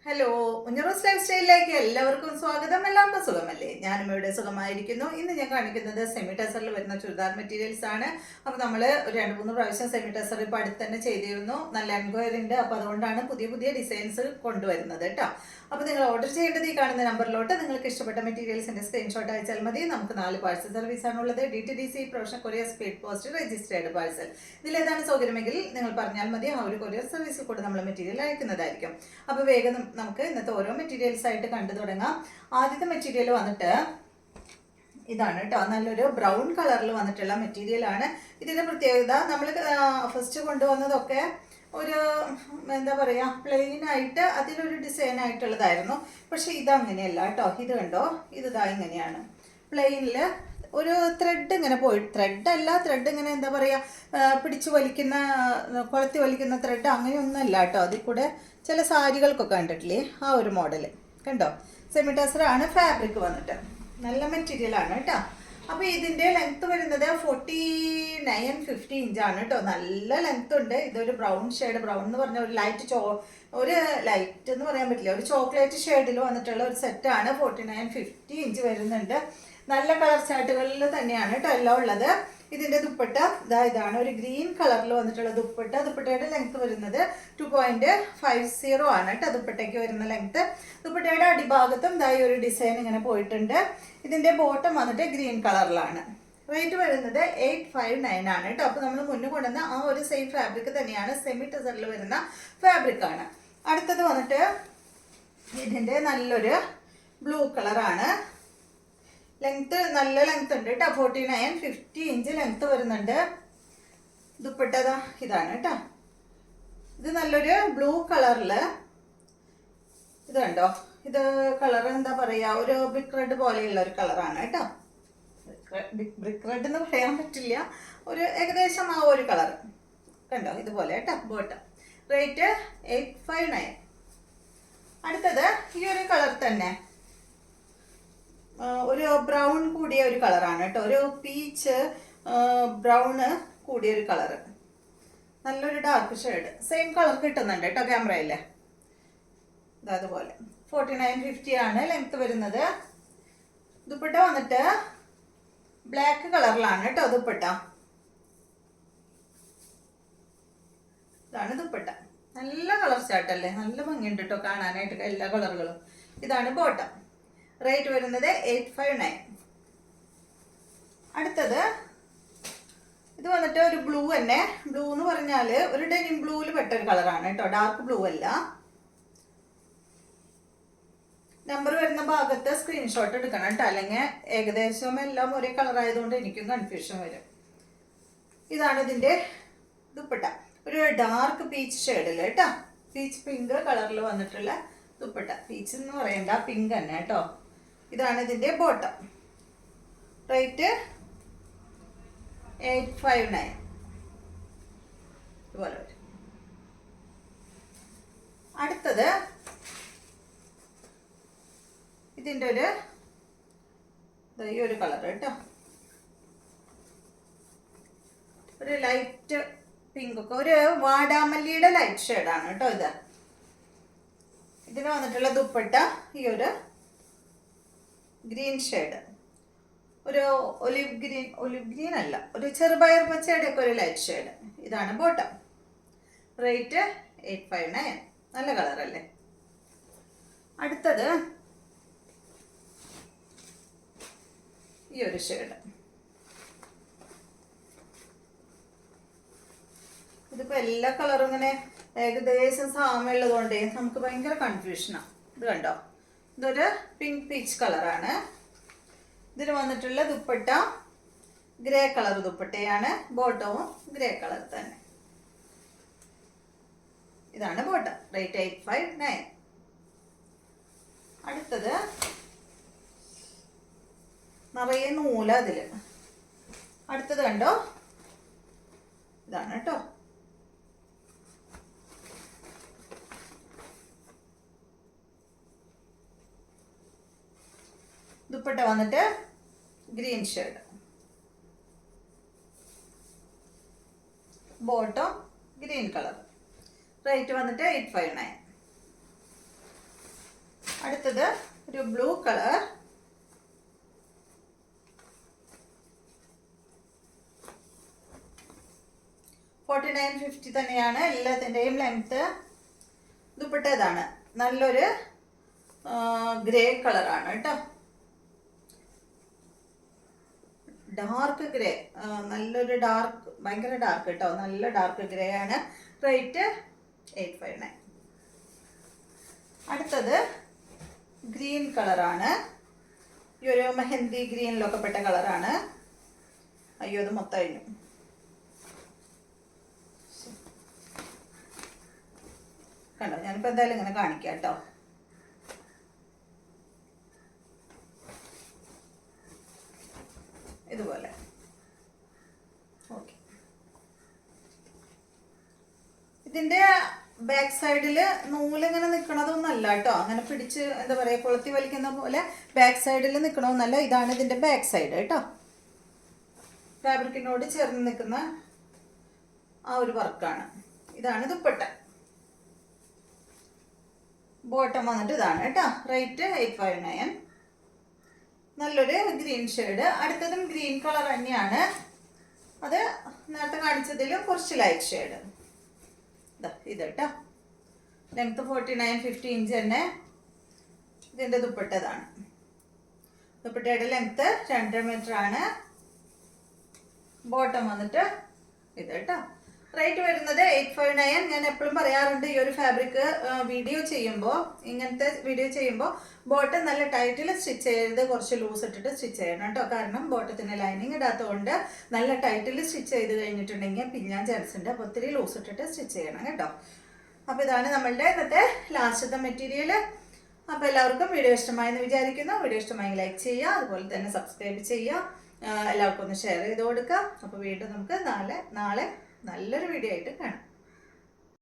Hello, ഉഞ്ഞറോസ് life സ്റ്റൈലിലേക്ക് എല്ലാവർക്കും സ്വാഗതം. എല്ലാവർക്കും സുഖമല്ലേ? ഞാനും ഇവിടെ സുഖമായിരിക്കുന്നു. ഇന്ന് ഞാൻ കാണിക്കുന്നത് സെമി ടെസറിൽ വരുന്ന ചുരിദാർ മെറ്റീരിയൽസ് ആണ്. അപ്പോൾ നമ്മൾ ഒരു 2-3 പ്രാവശ്യം സെമി ടെസർ ഇപ്പോൾ അടുത്ത് തന്നെ ചെയ്തിരുന്നു. നല്ല എൻക്വയറി ഉണ്ട്. അപ്പോൾ അതുകൊണ്ടാണ് പുതിയ പുതിയ ഡിസൈൻസ് കൊണ്ടുവരുന്നത് കേട്ടോ. അപ്പോൾ നിങ്ങൾ ഓർഡർ ചെയ്യേണ്ടത് ഈ കാണുന്ന നമ്പറിലോട്ട് നിങ്ങൾക്ക് ഇഷ്ടപ്പെട്ട മെറ്റീരിയൽസിൻ്റെ സ്ക്രീൻഷോട്ട് അയച്ചാൽ മതി. നമുക്ക് 4 പാഴ്സൽ സർവീസാണുള്ളത്. DTDC, professional courier, speed post, registered parcel. ഇതിലേതാണ് സൗകര്യമെങ്കിൽ നിങ്ങൾ പറഞ്ഞാൽ മതി. ആ ഒരു കൊറിയർ സർവീസിൽ കൂടെ നമ്മൾ മെറ്റീരിയൽ അയക്കുന്നതായിരിക്കും. അപ്പോൾ വേഗം നമുക്ക് ഇന്നത്തെ ഓരോ മെറ്റീരിയൽസ് ആയിട്ട് കണ്ടു തുടങ്ങാം. ആദ്യത്തെ മെറ്റീരിയൽ വന്നിട്ട് ഇതാണ് കേട്ടോ. നല്ലൊരു ബ്രൗൺ കളറിൽ വന്നിട്ടുള്ള മെറ്റീരിയൽ ആണ്. ഇതിന്റെ പ്രത്യേകത നമ്മൾ ഫസ്റ്റ് കൊണ്ടുവന്നതൊക്കെ ഒരു എന്താ പറയുക, പ്ലെയിൻ ആയിട്ട് അതിലൊരു ഡിസൈൻ ആയിട്ടുള്ളതായിരുന്നു. പക്ഷെ ഇതങ്ങനെയല്ല കേട്ടോ. ഇത് കണ്ടോ, ഇതാ ഇങ്ങനെയാണ് പ്ലെയിനിൽ ഒരു ത്രെഡ് ഇങ്ങനെ പോയി, ത്രെഡ് ഇങ്ങനെ എന്താ പറയുക, പിടിച്ചു വലിക്കുന്ന, കൊളത്തി വലിക്കുന്ന ത്രെഡ് അങ്ങനെയൊന്നുമല്ല കേട്ടോ. അതിൽ കൂടെ ചില സാരികൾക്കൊക്കെ കണ്ടിട്ടില്ലേ, ആ ഒരു മോഡൽ കണ്ടോ. സെമി ടെസറാണ്. ഫാബ്രിക് വന്നിട്ട് നല്ല മെറ്റീരിയലാണ് കേട്ടോ. അപ്പോൾ ഇതിൻ്റെ ലെങ്ത്ത് വരുന്നത് 49-50 ഇഞ്ചാണ് കേട്ടോ. നല്ല ലെങ്ത്ത് ഉണ്ട്. ഇതൊരു ബ്രൗൺ ഷെയ്ഡ്, ബ്രൗൺ എന്ന് പറഞ്ഞാൽ ഒരു ലൈറ്റ് എന്ന് പറയാൻ പറ്റില്ല, ഒരു ചോക്ലേറ്റ് ഷെയ്ഡിൽ വന്നിട്ടുള്ള ഒരു സെറ്റാണ്. 49-50 ഇഞ്ച് വരുന്നുണ്ട്. നല്ല കളർ ചാർട്ടുകളിൽ തന്നെയാണ് കേട്ടോ എല്ലാം ഉള്ളത്. ഇതിൻ്റെ ദുപ്പട്ട ഇതാണ്, ഒരു ഗ്രീൻ കളറിൽ വന്നിട്ടുള്ള ദുപ്പട്ടയുടെ ലെങ്ത് വരുന്നത് 2.50 ആണ് കേട്ടോ. ദുപ്പട്ടയ്ക്ക് വരുന്ന ലെങ്ത്. ദുപ്പട്ടയുടെ അടിഭാഗത്തും ഒരു ഡിസൈൻ ഇങ്ങനെ പോയിട്ടുണ്ട്. ഇതിൻ്റെ ബോട്ടം വന്നിട്ട് ഗ്രീൻ കളറിലാണ്. റേറ്റ് വരുന്നത് 859 ആണ് കേട്ടോ. അപ്പോൾ നമ്മൾ മുന്നേ കൊണ്ടുവന്ന ആ ഒരു സെയിം ഫാബ്രിക് തന്നെയാണ്, സെമി ടെസറിൽ വരുന്ന ഫാബ്രിക്കാണ്. അടുത്തത് വന്നിട്ട് ഇതിൻ്റെ നല്ലൊരു ബ്ലൂ കളറാണ്. ലെങ്ത്ത് നല്ല ലെങ്ത്ത് ഉണ്ട് കേട്ടോ. 49-50 ഇഞ്ച് ലെങ്ത്ത് വരുന്നുണ്ട്. ദുപ്പട്ട ഇതാണ് കേട്ടോ. ഇത് നല്ലൊരു ബ്ലൂ കളറിൽ, ഇത് കണ്ടോ, ഇത് കളർ എന്താ പറയുക, ഒരു ബ്രിക്ക് റെഡ് പോലെയുള്ള ഒരു കളറാണ് കേട്ടോ. ബ്രിക്ക് റെഡ് എന്ന് പറയാൻ പറ്റില്ല, ഒരു ഏകദേശം ആ ഒരു കളർ കണ്ടോ, ഇതുപോലെ കേട്ടോ. ബോട്ടം. റേറ്റ് 859. അടുത്തത് ഈ ഒരു കളർ തന്നെ, ഒരു ബ്രൗൺ കൂടിയ ഒരു കളറാണ് കേട്ടോ. ഒരു പീച്ച് ബ്രൗണ് കൂടിയ ഒരു കളറ്, നല്ലൊരു ഡാർക്ക് ഷെയ്ഡ്. സെയിം കളർ കിട്ടുന്നുണ്ട് കേട്ടോ ക്യാമറയിൽ. അതുപോലെ 49-50 ആണ് ലെങ്ത് വരുന്നത്. ദുപ്പട്ട വന്നിട്ട് ബ്ലാക്ക് കളറിലാണ് കേട്ടോ ദുപ്പട്ട. ഇതാണ് ദുപ്പട്ട. നല്ല കളർ ചാട്ടല്ലേ, നല്ല ഭംഗിയുണ്ട് കേട്ടോ കാണാനായിട്ട് എല്ലാ കളറുകളും. ഇതാണ് ബോട്ടം. റേറ്റ് വരുന്നത് 859. അടുത്തത് ഇത് വന്നിട്ട് ഒരു ബ്ലൂ തന്നെ. ബ്ലൂ എന്ന് പറഞ്ഞാൽ ഒരു ഡെനിം ബ്ലൂവിൽ പെട്ടൊരു കളറാണ് കേട്ടോ, ഡാർക്ക് ബ്ലൂ അല്ല. നമ്പർ വരുന്ന ഭാഗത്ത് സ്ക്രീൻഷോട്ട് എടുക്കണം കേട്ടോ, അല്ലെങ്കിൽ ഏകദേശം എല്ലാം ഒരേ കളർ ആയതുകൊണ്ട് എനിക്കും കൺഫ്യൂഷൻ വരും. ഇതാണ് ഇതിൻ്റെ ദുപ്പട്ട. ഒരു ഡാർക്ക് പീച്ച് ഷെയ്ഡിൽ കേട്ടോ, പീച്ച് പിങ്ക് കളറിൽ വന്നിട്ടുള്ള ദുപ്പട്ട. പീച്ച് എന്ന് പറയണ്ട, പിങ്ക് തന്നെ കേട്ടോ. ഇതാണ് ഇതിൻ്റെ ബോട്ടം. റേറ്റ് 859. ഇതുപോലെ വരും. അടുത്തത് ഇതിൻ്റെ ഈ ഒരു കളർ കേട്ടോ, ഒരു ലൈറ്റ് പിങ്ക് ഒക്കെ, ഒരു വാടാമല്ലിയുടെ ലൈറ്റ് ഷെയ്ഡാണ് കേട്ടോ ഇത്. ഇതിന് വന്നിട്ടുള്ള ദുപ്പട്ട ഈ ഒരു ഗ്രീൻ ഷെയ്ഡ്, ഒരു ഒലിവ് ഗ്രീൻ അല്ല, ഒരു ചെറുപയർ പച്ചയുടെ ഒക്കെ ഒരു ലൈറ്റ് ഷെയ്ഡ്. ഇതാണ് ബോട്ടം. റേറ്റ് 859. നല്ല കളറല്ലേ. അടുത്തത് ഈ ഒരു ഷെയ്ഡ്. ഇതിപ്പോൾ എല്ലാ കളറും ഇങ്ങനെ ഏകദേശം സാമ്യമുള്ളതുകൊണ്ട് നമുക്ക് ഭയങ്കര കൺഫ്യൂഷനാണ്. ഇത് കണ്ടോ, ഇതൊരു പിങ്ക് പീച്ച് കളറാണ്. ഇതിന് വന്നിട്ടുള്ള ദുപ്പട്ട ഗ്രേ കളർ ദുപ്പട്ടയാണ്. ബോട്ടവും ഗ്രേ കളർ തന്നെ. ഇതാണ് ബോട്ടം. റേറ്റ് 859. അടുത്തത് നിറയെ നൂല അതിൽ. അടുത്തത് കണ്ടോ, ഇതാണ് കേട്ടോ. ദുപ്പട്ട വന്നിട്ട് green shade, bottom green colour. Rate വന്നിട്ട് 859. അടുത്തത് ഒരു ബ്ലൂ കളർ. $49.50 തന്നെയാണ് എല്ലാത്തിൻ്റെയും ലെങ്ത്ത്. ദുപ്പട്ടതാണ് നല്ലൊരു ഗ്രേ കളറാണ് കേട്ടോ, ഡാർക്ക് ഗ്രേ, നല്ലൊരു ഡാർക്ക്, ഭയങ്കര ഡാർക്ക് കേട്ടോ, നല്ല ഡാർക്ക് ഗ്രേ ആണ്. റേറ്റ് $859. അടുത്തത് ഗ്രീൻ കളറാണ്. ഈ ഒരു മെഹന്തി ഗ്രീനിലൊക്കെ പെട്ട കളറാണ്. അയ്യോ അത് മൊത്തം കഴിഞ്ഞു. കണ്ടോ, ഞാനിപ്പോൾ എന്തായാലും ഇങ്ങനെ കാണിക്കാം കേട്ടോ. ഇതുപോലെ ഓക്കെ. ഇതിൻ്റെ ബാക്ക് സൈഡിൽ നൂലിങ്ങനെ നിൽക്കണതൊന്നല്ല കേട്ടോ, അങ്ങനെ പിടിച്ച് എന്താ പറയുക കൊളുത്തി വലിക്കുന്ന പോലെ ബാക്ക് സൈഡിൽ നിൽക്കണമെന്നല്ല. ഇതാണ് ഇതിൻ്റെ ബാക്ക് സൈഡ് കേട്ടോ, ഫാബ്രിക്കിനോട് ചേർന്ന് നിൽക്കുന്ന ആ ഒരു വർക്കാണ്. ഇതാണ് ദുപ്പട്ട. ബോട്ടം വന്നിട്ട് ഇതാണ് കേട്ടോ. റേറ്റ് $859. നല്ലൊരു ഗ്രീൻ ഷെയ്ഡ്. അടുത്തതും ഗ്രീൻ കളർ തന്നെയാണ്, അത് നേരത്തെ കാണിച്ചതിലും കുറച്ച് ലൈറ്റ് ഷെയ്ഡ്. ഇത് കേട്ടോ, ലെങ്ത് 49-50 ഇഞ്ച് തന്നെ. ഇതിൻ്റെ ദുപ്പട്ടതാണ്. ദുപ്പട്ടയുടെ ലെങ്ത് 2 മീറ്റർ ആണ്. ബോട്ടം വന്നിട്ട് ഇത് കേട്ടോ. റേറ്റ് വരുന്നത് $859. ഞാൻ എപ്പോഴും പറയാറുണ്ട്, ഈ ഒരു ഫാബ്രിക് വീഡിയോ ചെയ്യുമ്പോൾ, ഇങ്ങനത്തെ വീഡിയോ ചെയ്യുമ്പോൾ ബോട്ടം നല്ല ടൈറ്റിൽ സ്റ്റിച്ച് ചെയ്ത് കുറച്ച് ലൂസ് ഇട്ടിട്ട് സ്റ്റിച്ച് ചെയ്യണം കേട്ടോ. കാരണം ബോട്ടത്തിന് ലൈനിങ് ഇടാത്തതുകൊണ്ട് നല്ല ടൈറ്റിൽ സ്റ്റിച്ച് ചെയ്ത് കഴിഞ്ഞിട്ടുണ്ടെങ്കിൽ പിന്നാൻ ചാൻസ് ഉണ്ട്. അപ്പോൾ ഒത്തിരി ലൂസ് ഇട്ടിട്ട് സ്റ്റിച്ച് ചെയ്യണം കേട്ടോ. അപ്പോൾ ഇതാണ് നമ്മളുടെ ഇന്നത്തെ ലാസ്റ്റത്തെ മെറ്റീരിയൽ. അപ്പോൾ എല്ലാവർക്കും വീഡിയോ ഇഷ്ടമായെന്ന് വിചാരിക്കുന്നു. വീഡിയോ ഇഷ്ടമായി ലൈക്ക് ചെയ്യുക, അതുപോലെ തന്നെ സബ്സ്ക്രൈബ് ചെയ്യുക, എല്ലാവർക്കും ഒന്ന് ഷെയർ ചെയ്ത് കൊടുക്കുക. അപ്പോൾ വീണ്ടും നമുക്ക് നാളെ നല്ലൊരു വീഡിയോ ആയിട്ട് കാണാം.